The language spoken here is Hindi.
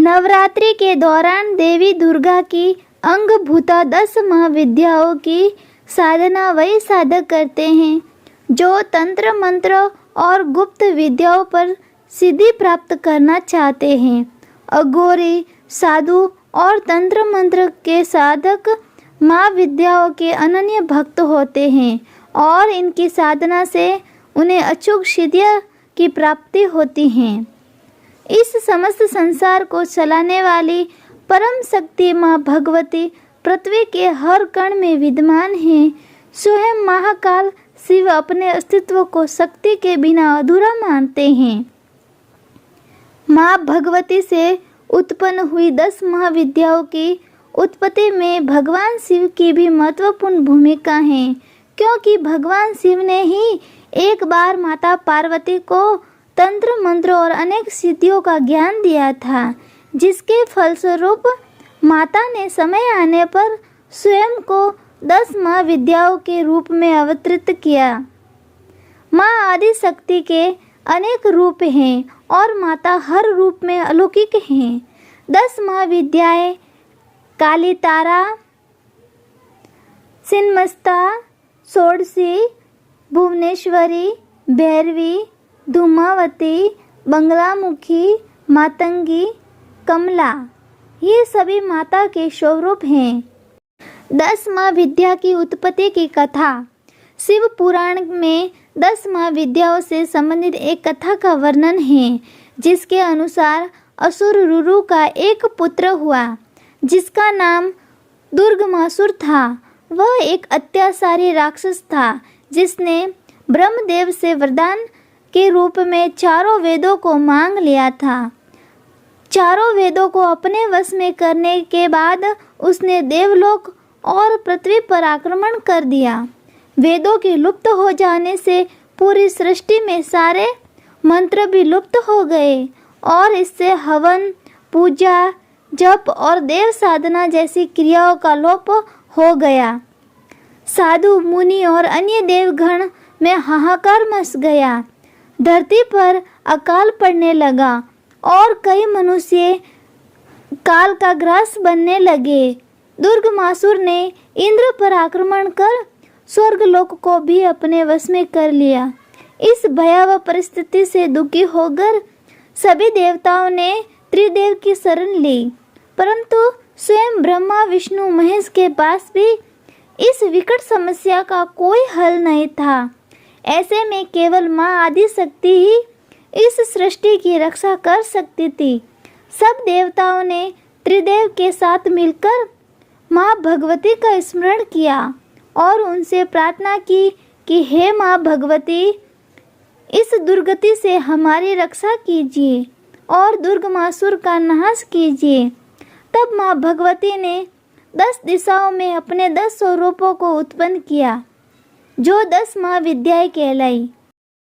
नवरात्रि के दौरान देवी दुर्गा की अंगभूता 10 महाविद्याओं की साधना वही साधक करते हैं जो तंत्र मंत्र और गुप्त विद्याओं पर सिद्धि प्राप्त करना चाहते हैं। अघोरी, साधु और तंत्र मंत्र के साधक महाविद्याओं के अनन्य भक्त होते हैं और इनकी साधना से उन्हें अचूक सिद्धियां की प्राप्ति होती है। इस समस्त संसार को चलाने वाली परम शक्ति माँ भगवती पृथ्वी के हर कण में विद्यमान है। स्वयं महाकाल शिव अपने अस्तित्व को शक्ति के बिना अधूरा मानते हैं। माँ भगवती से उत्पन्न हुई 10 महाविद्याओं की उत्पत्ति में भगवान शिव की भी महत्वपूर्ण भूमिका है, क्योंकि भगवान शिव ने ही एक बार माता पार्वती को तंत्र मंत्र और अनेक सिद्धियों का ज्ञान दिया था, जिसके फलस्वरूप माता ने समय आने पर स्वयं को 10 महाविद्याओं के रूप में अवतरित किया। माँ आदि शक्ति के अनेक रूप हैं और माता हर रूप में अलौकिक हैं। 10 महाविद्याएं काली तारा, छिन्नमस्ता, षोडशी, भुवनेश्वरी, भैरवी, धूमावती, बंगलामुखी, मातंगी, कमला, ये सभी माता के स्वरूप हैं। 10 महाविद्या की उत्पत्ति की कथा। शिव पुराण में 10 महाविद्याओं से संबंधित एक कथा का वर्णन है, जिसके अनुसार असुर रुरु का एक पुत्र हुआ जिसका नाम दुर्गमासुर था। वह एक अत्याचारी राक्षस था जिसने ब्रह्मदेव से वरदान के रूप में चारों वेदों को मांग लिया था। चारों वेदों को अपने वश में करने के बाद उसने देवलोक और पृथ्वी पर आक्रमण कर दिया। वेदों के लुप्त हो जाने से पूरी सृष्टि में सारे मंत्र भी लुप्त हो गए और इससे हवन, पूजा, जप और देव साधना जैसी क्रियाओं का लोप हो गया। साधु, मुनि और अन्य देवगण में हाहाकार मच गया। धरती पर अकाल पड़ने लगा और कई मनुष्य काल का ग्रास बनने लगे। दुर्गमासुर ने इंद्र पर आक्रमण कर स्वर्गलोक को भी अपने वश में कर लिया। इस भयावह परिस्थिति से दुखी होकर सभी देवताओं ने त्रिदेव की शरण ली, परंतु स्वयं ब्रह्मा, विष्णु, महेश के पास भी इस विकट समस्या का कोई हल नहीं था। ऐसे में केवल माँ आदि शक्ति ही इस सृष्टि की रक्षा कर सकती थी। सब देवताओं ने त्रिदेव के साथ मिलकर माँ भगवती का स्मरण किया और उनसे प्रार्थना की कि हे माँ भगवती, इस दुर्गति से हमारी रक्षा कीजिए और दुर्गमासुर का नाश कीजिए। तब माँ भगवती ने 10 दिशाओं में अपने 10 स्वरूपों को उत्पन्न किया, जो 10 महाविद्याएं कहलाई।